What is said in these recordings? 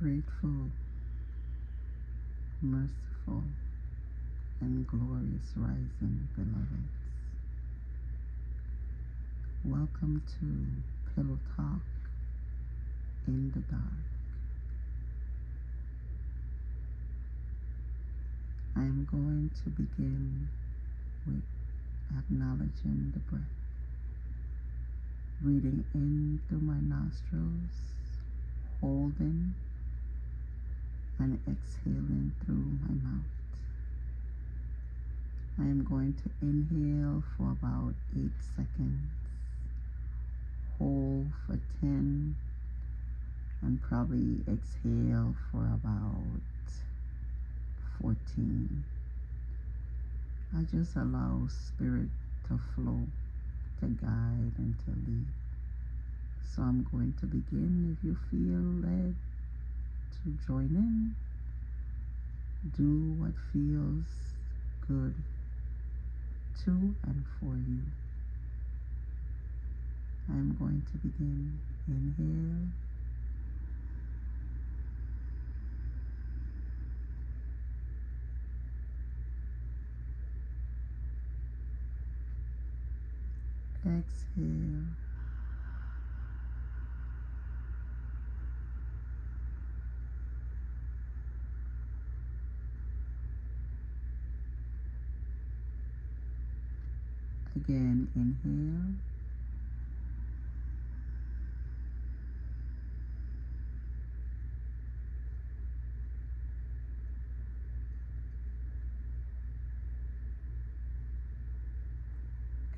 Grateful, merciful, and glorious rising, beloveds. Welcome to Pillow Talk in the Dark. I am going to begin with acknowledging the breath, breathing in through my nostrils, holding and exhaling through my mouth. I am going to inhale for about 8 seconds, hold for 10, and probably exhale for about 14. I just allow spirit to flow, to guide, and to lead. So I'm going to begin. If you feel led to join in, do what feels good to and for you. I am going to begin. Inhale. Exhale. Again, inhale.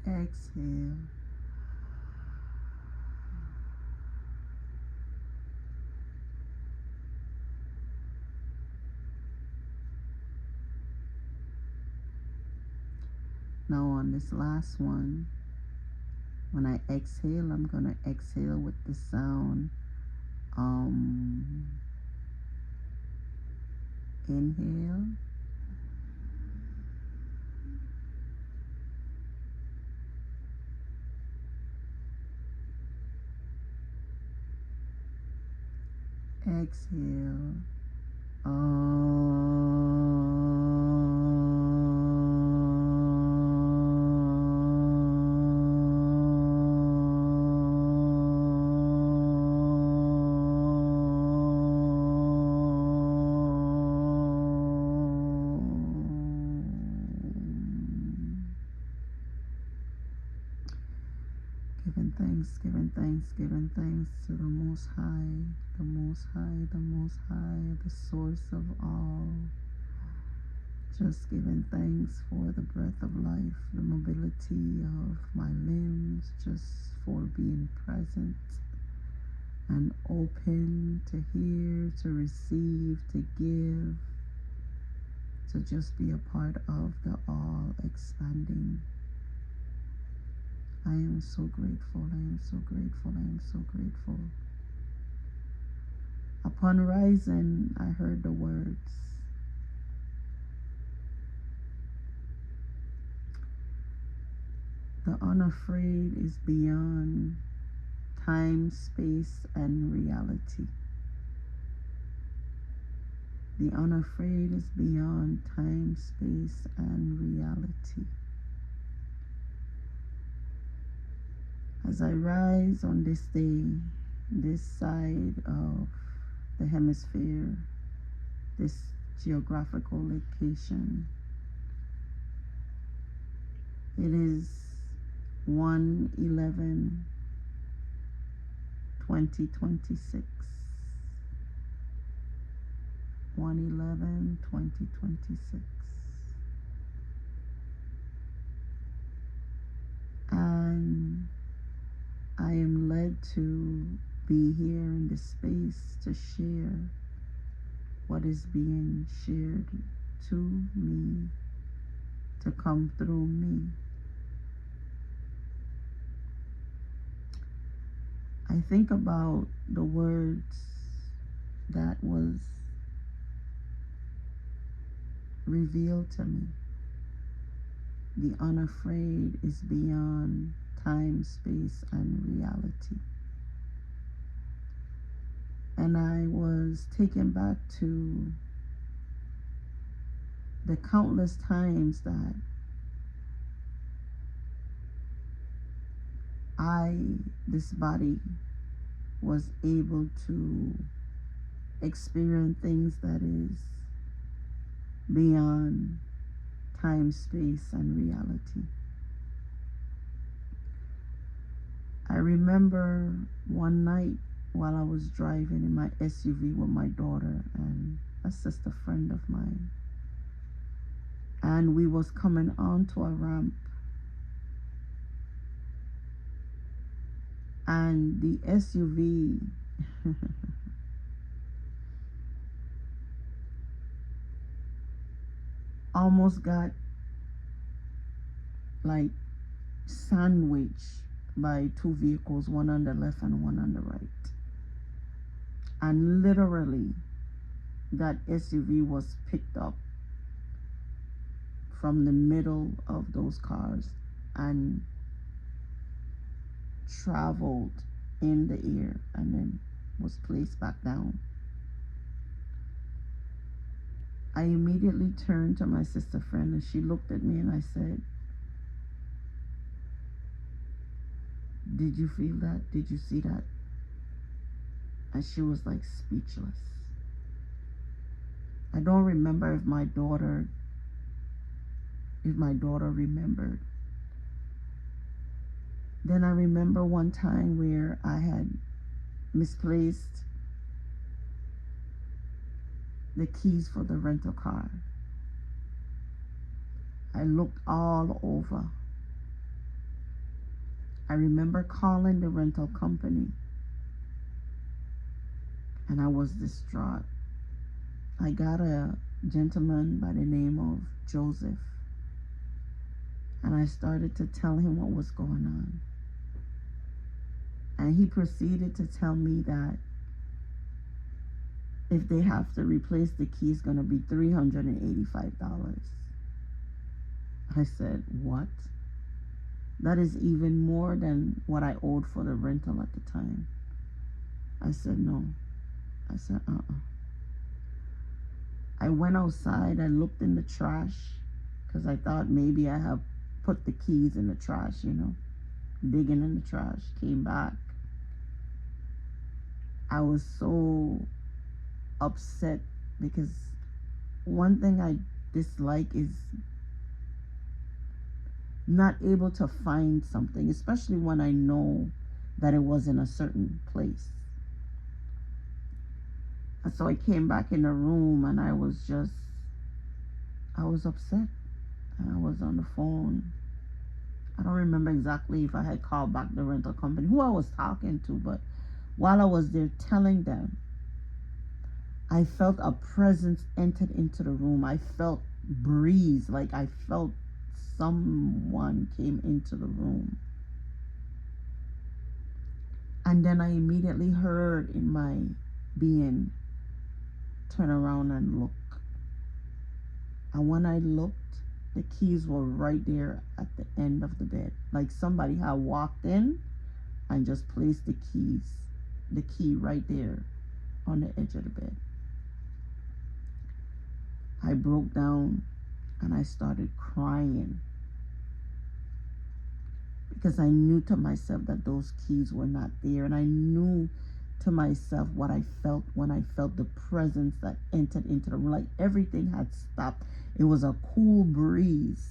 Exhale. Now on this last one, when I exhale, I'm going to exhale with the sound inhale. Exhale. Giving thanks to the Most High, the Most High, the Most High, the source of all. Just giving thanks for the breath of life, the mobility of my limbs, just for being present and open to hear, to receive, to give, to just be a part of the all expanding. I am so grateful, I am so grateful, I am so grateful. Upon rising, I heard the words, the unafraid is beyond time, space, and reality. The unafraid is beyond time, space, and reality. As I rise on this day, this side of the hemisphere, this geographical location, it is 1/11/2026. 1/11/2026. And I am led to be here in this space to share what is being shared to me, to come through me. I think about the words that was revealed to me. The unafraid is beyond time, space, and reality. And I was taken back to the countless times that this body, was able to experience things that is beyond time, space, and reality. I remember one night while I was driving in my SUV with my daughter and a sister friend of mine, and we was coming onto a ramp, and the SUV almost got like sandwiched by two vehicles, one on the left and one on the right. And literally, that SUV was picked up from the middle of those cars and traveled in the air and then was placed back down. I immediately turned to my sister friend and she looked at me and I said, "Did you feel that? Did you see that?" And she was like speechless. I don't remember if my daughter remembered. Then I remember one time where I had misplaced the keys for the rental car. I looked all over. I remember calling the rental company and I was distraught. I got a gentleman by the name of Joseph and I started to tell him what was going on. And he proceeded to tell me that if they have to replace the key, it's going to be $385. I said, "What? That is even more than what I owed for the rental at the time." I said, "No." I said, I went outside. I looked in the trash because I thought maybe I have put the keys in the trash, digging in the trash. Came back. I was so upset because one thing I dislike is not able to find something, especially when I know that it was in a certain place. And so I came back in the room and I was upset. And I was on the phone. I don't remember exactly if I had called back the rental company, who I was talking to, but while I was there telling them, I felt a presence entered into the room. I felt breeze, like I felt someone came into the room. And then I immediately heard in my being, "Turn around and look." And when I looked, the keys were right there at the end of the bed. Like somebody had walked in and just placed the key right there on the edge of the bed. I broke down and I started crying because I knew to myself that those keys were not there. And I knew to myself what I felt when I felt the presence that entered into the room. Like everything had stopped. It was a cool breeze.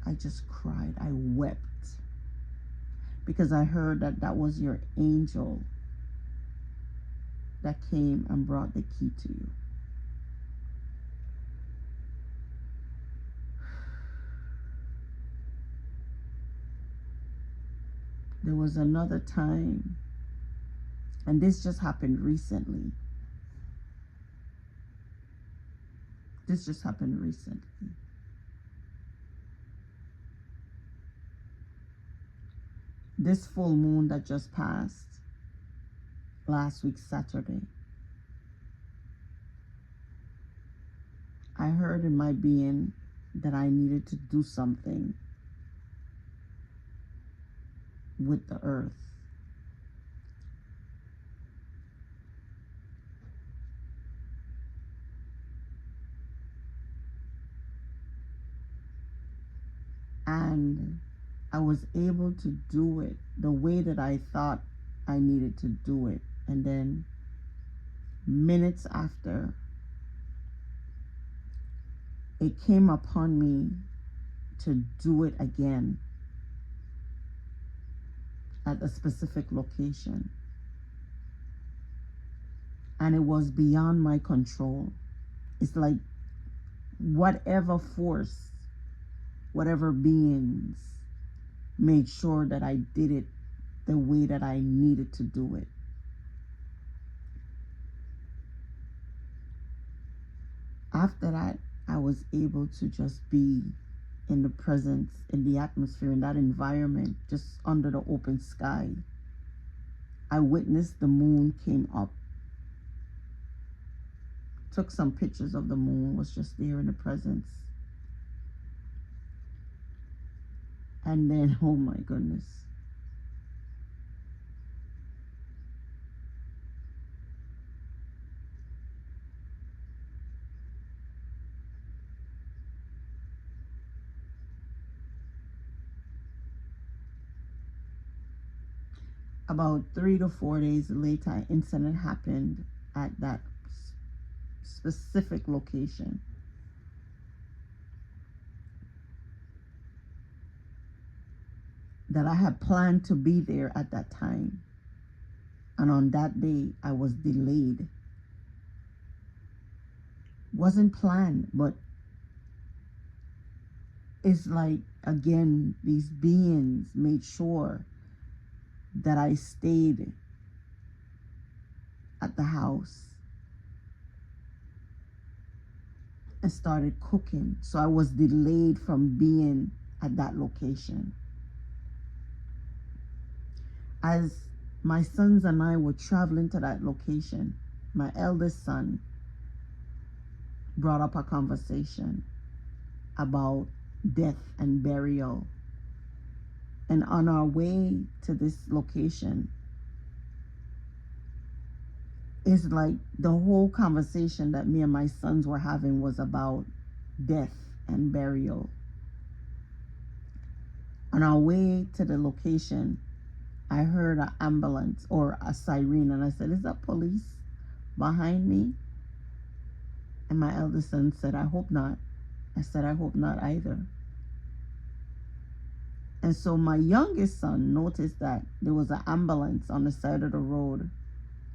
I just cried. I wept because I heard that was your angel that came and brought the key to you. There was another time, and this just happened recently. This full moon that just passed last week, Saturday, I heard in my being that I needed to do something with the earth. And I was able to do it the way that I thought I needed to do it. And then minutes after, it came upon me to do it again at a specific location. And it was beyond my control. It's like whatever force, whatever beings made sure that I did it the way that I needed to do it. After that, I was able to just be in the presence, in the atmosphere, in that environment, just under the open sky. I witnessed the moon came up. Took some pictures of the moon, was just there in the presence. And then, oh my goodness. About 3 to 4 days later, an incident happened at that specific location. That I had planned to be there at that time. And on that day, I was delayed. Wasn't planned, but it's like, again, these beings made sure that I stayed at the house and started cooking. So I was delayed from being at that location. As my sons and I were traveling to that location, my eldest son brought up a conversation about death and burial. And on our way to this location, it's like the whole conversation that me and my sons were having was about death and burial. On our way to the location, I heard an ambulance or a siren, and I said, "Is that police behind me?" And my eldest son said, "I hope not." I said, "I hope not either." And so my youngest son noticed that there was an ambulance on the side of the road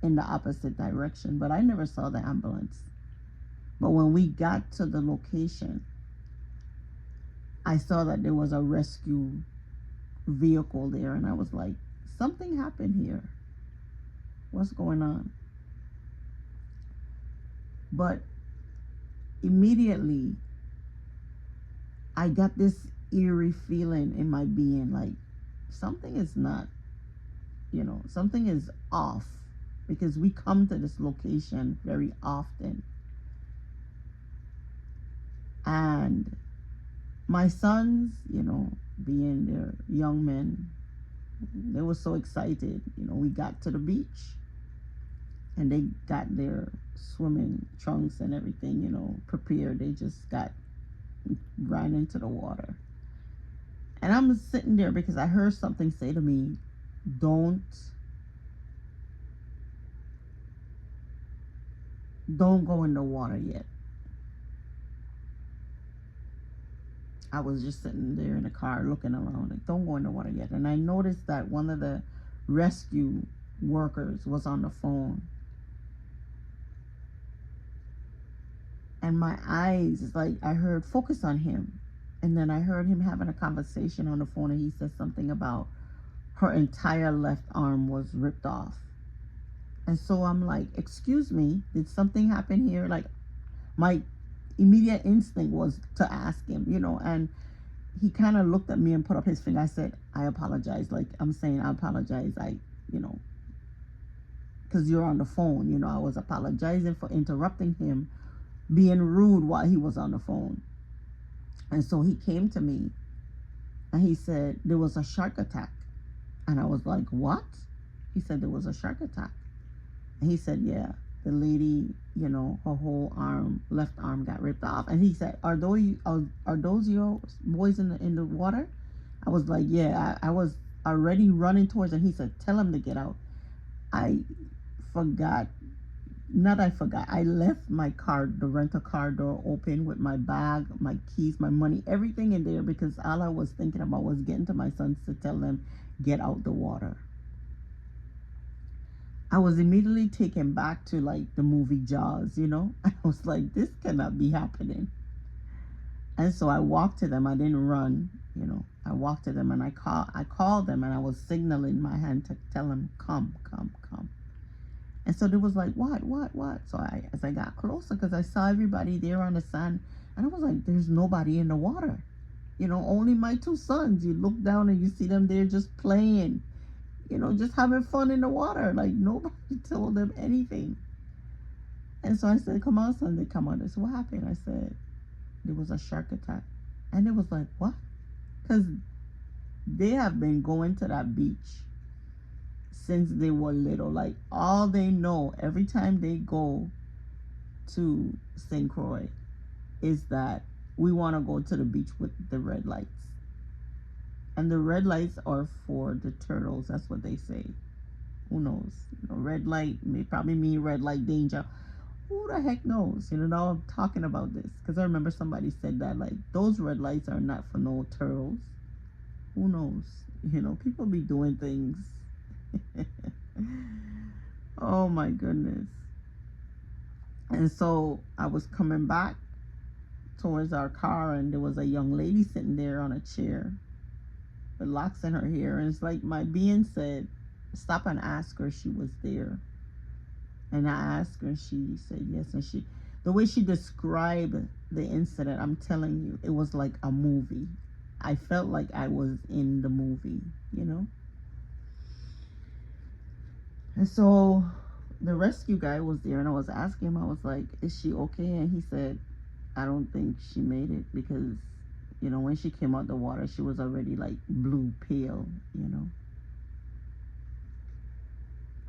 in the opposite direction, but I never saw the ambulance. But when we got to the location, I saw that there was a rescue vehicle there, and I was like, something happened here. What's going on? But immediately, I got this eerie feeling in my being, like something is not, something is off, because we come to this location very often. And my sons, being their young men, they were so excited. We got to the beach and they got their swimming trunks and everything, prepared. They just ran into the water. And I'm sitting there because I heard something say to me, don't go in the water yet. I was just sitting there in the car looking around, like, don't go in the water yet. And I noticed that one of the rescue workers was on the phone. And my eyes, it's like I heard focus on him. And then I heard him having a conversation on the phone, and he said something about her entire left arm was ripped off. And so I'm like, excuse me, did something happen here? Like, my immediate instinct was to ask him, and he kind of looked at me and put up his finger. I said, I apologize. Like, I'm saying, I apologize. Because you're on the phone, I was apologizing for interrupting him, being rude while he was on the phone. And so he came to me and he said, there was a shark attack. And I was like, what? He said, there was a shark attack. And he said, yeah. the lady, her whole left arm got ripped off. And he said, are those your boys in the water? I was like, yeah. I was already running towards, and he said, tell him to get out. I forgot. Not I forgot. I left my car, the rental car door open with my bag, my keys, my money, everything in there, because all I was thinking about was getting to my sons to tell them, get out the water. I was immediately taken back to like the movie Jaws, I was like, this cannot be happening. And so I walked to them. I didn't run, I walked to them, and I called them, and I was signaling my hand to tell them, come, come, come. And so they was like, what? So as I got closer, because I saw everybody there on the sand, and I was like, there's nobody in the water. Only my two sons. You look down and you see them there just playing, just having fun in the water. Like, nobody told them anything. And so I said, come on, son. They come on. They said, what happened? I said, there was a shark attack. And it was like, what? Because they have been going to that beach since they were little. Like, all they know every time they go to St. Croix is that we want to go to the beach with the red lights. And the red lights are for the turtles. That's what they say. Who knows? Red light may probably mean red light danger. Who the heck knows? Now I'm talking about this because I remember somebody said that, like, those red lights are not for no turtles. Who knows? People be doing things. Oh my goodness. And so I was coming back towards our car, and there was a young lady sitting there on a chair with locks in her hair, and it's like my being said, stop and ask her if she was there. And I asked her, and she said yes. And the way she described the incident, I'm telling you, it was like a movie. I felt like I was in the movie. And so the rescue guy was there, and I was asking him, I was like, is she okay? And he said, I don't think she made it, because when she came out the water, she was already like blue pale,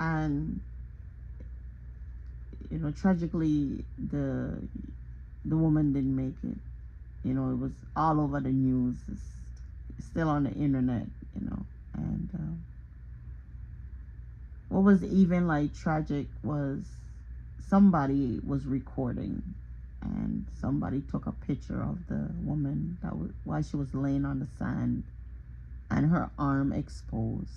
and tragically the woman didn't make it. It was all over the news. It's still on the internet, and what was even like tragic was somebody was recording, and somebody took a picture of the woman while she was laying on the sand and her arm exposed.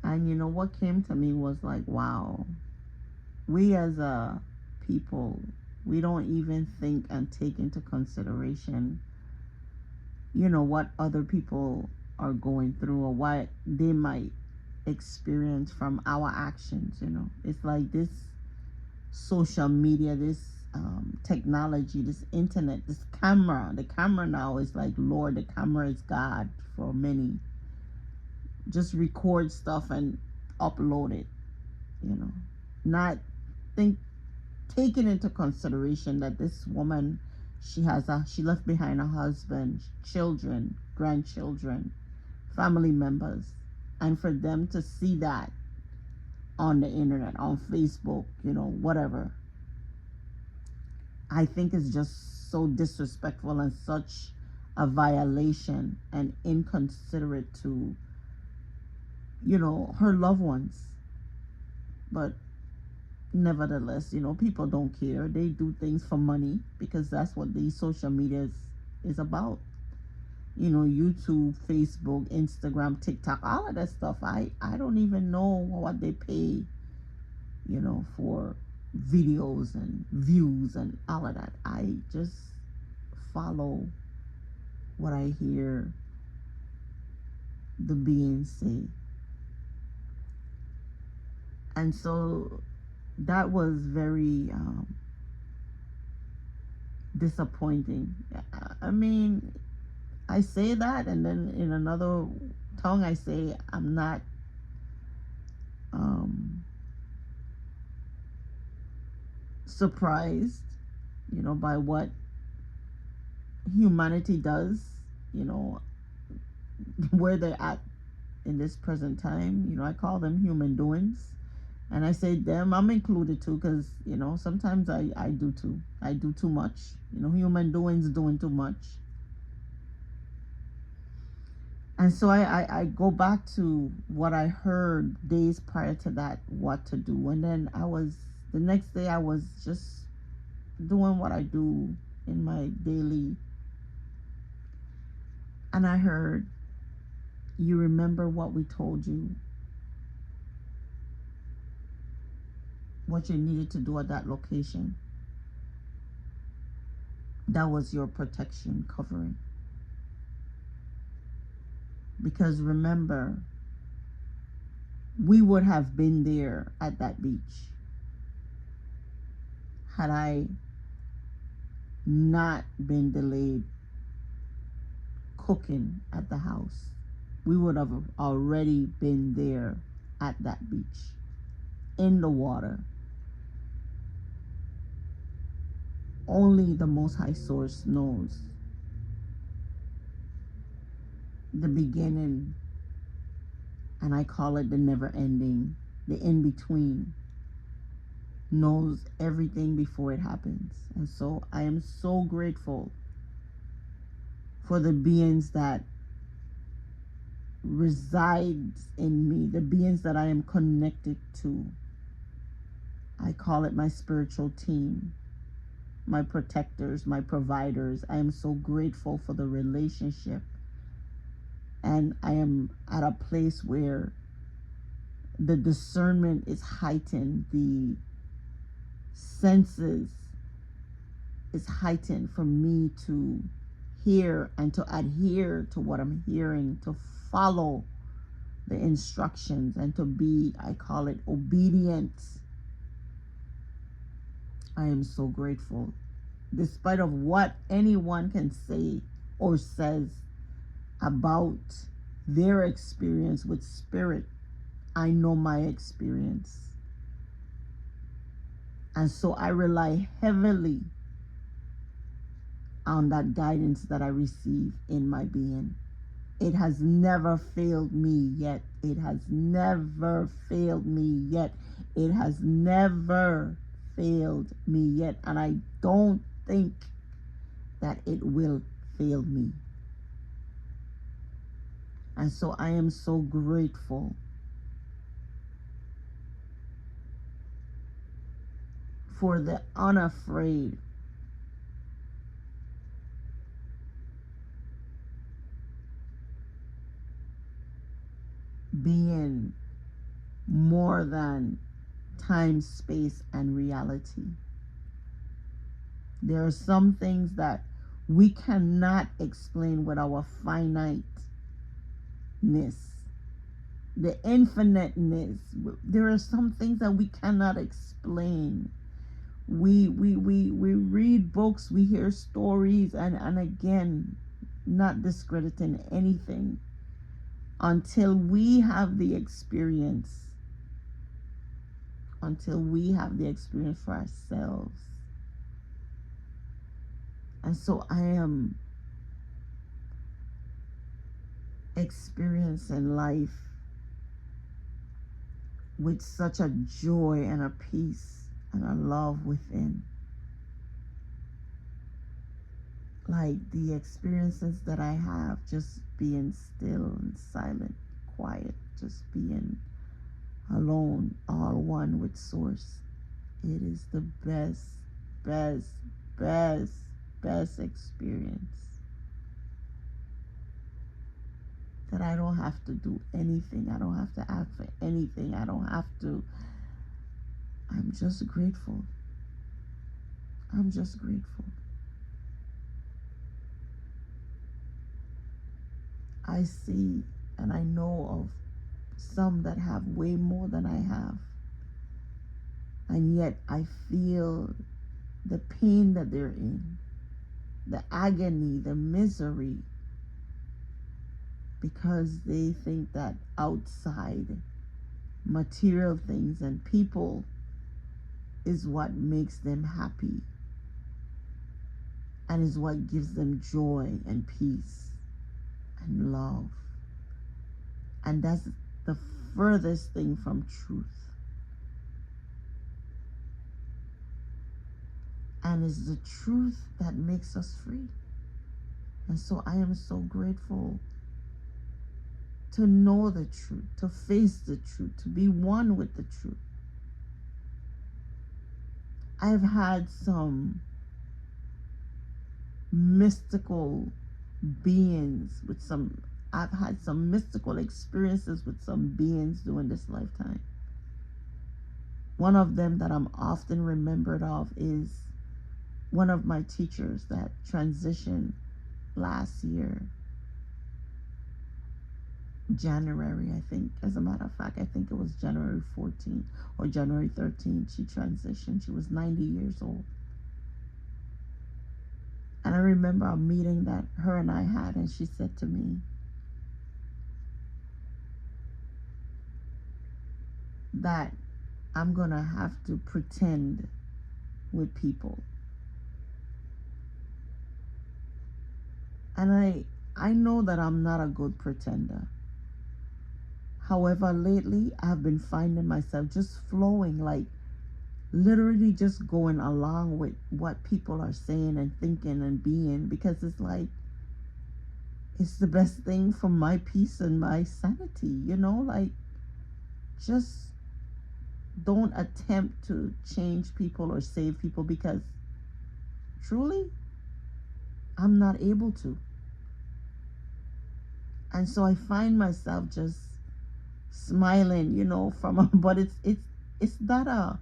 And what came to me was like, wow, we as a people, we don't even think and take into consideration, what other people are going through or what they might experience from our actions. It's like this social media, this technology, this internet, this camera. The camera now is like, Lord, the camera is God for many. Just record stuff and upload it, not taking into consideration that this woman, she left behind a husband, children, grandchildren, family members, and for them to see that on the internet, on Facebook, whatever, I think is just so disrespectful and such a violation and inconsiderate to her loved ones. But nevertheless, people don't care. They do things for money, because that's what these social media is about. YouTube, Facebook, Instagram, TikTok, all of that stuff. I don't even know what they pay, for videos and views and all of that. I just follow what I hear the beings say. And so that was very disappointing. I mean, I say that, and then in another tongue I say I'm not surprised, by what humanity does, where they're at in this present time. I call them human doings. And I say them, I'm included too, because, sometimes I do too. I do too much. Human doing's doing too much. And so I go back to what I heard days prior to that, what to do. And then the next day I was just doing what I do in my daily. And I heard, you remember what we told you, what you needed to do at that location. That was your protection covering. Because remember, we would have been there at that beach had I not been delayed cooking at the house. We would have already been there at that beach, in the water. Only the Most High Source knows the beginning, and I call it the never ending, the in between, knows everything before it happens. And so I am so grateful for the beings that resides in me, the beings that I am connected to. I call it my spiritual team, my protectors, my providers. I am so grateful for the relationship. And I am at a place where the discernment is heightened, the senses is heightened for me to hear and to adhere to what I'm hearing, to follow the instructions, and to be, I call it, obedient. I am so grateful. Despite of what anyone can say or says about their experience with spirit, I know my experience. And so I rely heavily on that guidance that I receive in my being. It has never failed me yet. It has never failed me yet. It has never failed me yet. And I don't think that it will fail me. And so I am so grateful for the Unafraid. Being more than time, space, and reality. There are some things that we cannot explain with our finiteness, the infiniteness. There are some things that we cannot explain. We read books, we hear stories, and again, not discrediting anything, until we have the experience, for ourselves. And so I am experiencing life with such a joy and a peace and a love within. Like the experiences that I have, just being still and silent, quiet, just being alone, all one with Source. It is the best, best, best, best experience. That I don't have to do anything. I don't have to ask for anything. I don't have to. I'm just grateful. I'm just grateful. I see and I know of some that have way more than I have. And yet I feel the pain that they're in, the agony, the misery, because they think that outside material things and people is what makes them happy and is what gives them joy and peace and love. And that's the furthest thing from truth. And it's the truth that makes us free. And so I am so grateful to know the truth, to face the truth, to be one with the truth. I've had some mystical beings with some, I've had some mystical experiences with some beings during this lifetime. One of them that I'm often remembered of is one of my teachers that transitioned last year, January, I think. As a matter of fact, I think it was January 14th or January 13th. She transitioned. She was 90 years old. And I remember a meeting that her and I had, and she said to me that I'm going to have to pretend with people. And I know that I'm not a good pretender. However, lately I've been finding myself just flowing, like literally just going along with what people are saying and thinking and being, because it's like it's the best thing for my peace and my sanity, you know, like just don't attempt to change people or save people, because truly I'm not able to. And so I find myself just smiling, you know, from but it's not a,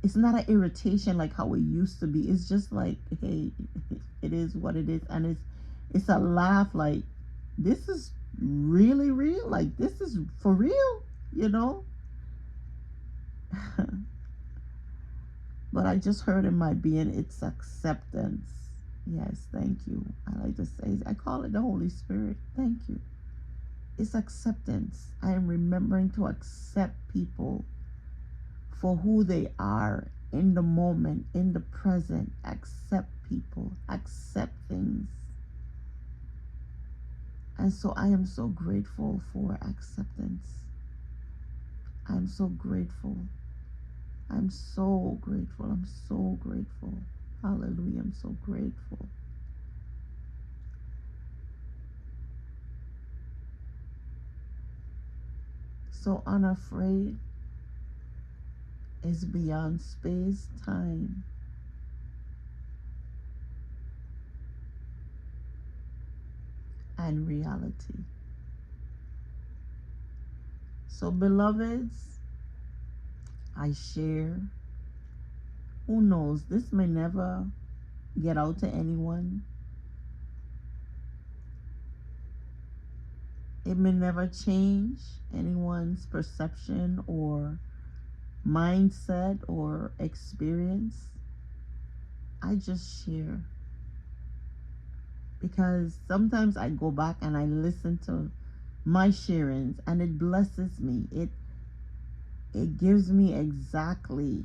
it's not an irritation like how it used to be. It's just like, hey, it is what it is. And it's a laugh, like this is really real, like this is for real, you know. But I just heard in my being, it's acceptance. Yes, thank you. I like to say, I call it the Holy Spirit. Thank you. It's acceptance. I am remembering to accept people for who they are in the moment, in the present. Accept people, accept things. And so I am so grateful for acceptance. I'm so grateful. I'm so grateful. I'm so grateful. Hallelujah. I'm so grateful. So unafraid is beyond space, time, and reality. So beloveds, I share. Who knows? This may never get out to anyone. It may never change anyone's perception or mindset or experience. I just share. Because sometimes I go back and I listen to my sharings and it blesses me. It gives me exactly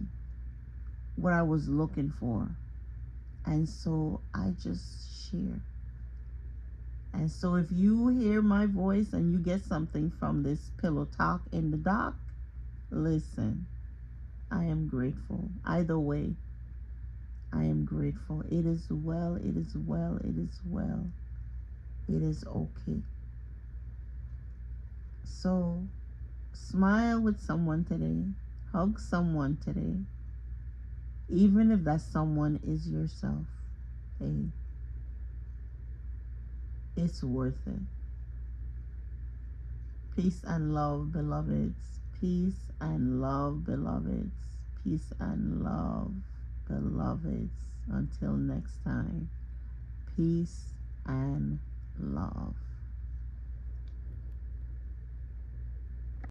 what I was looking for. And so I just share. And so if you hear my voice and you get something from this pillow talk in the dark, listen, I am grateful. Either way, I am grateful. It is well, it is well, it is well. It is okay. So smile with someone today. Hug someone today. Even if that someone is yourself. Hey, it's worth it. Peace and love, beloveds. Peace and love, beloveds. Peace and love, beloveds. Until next time, peace and love.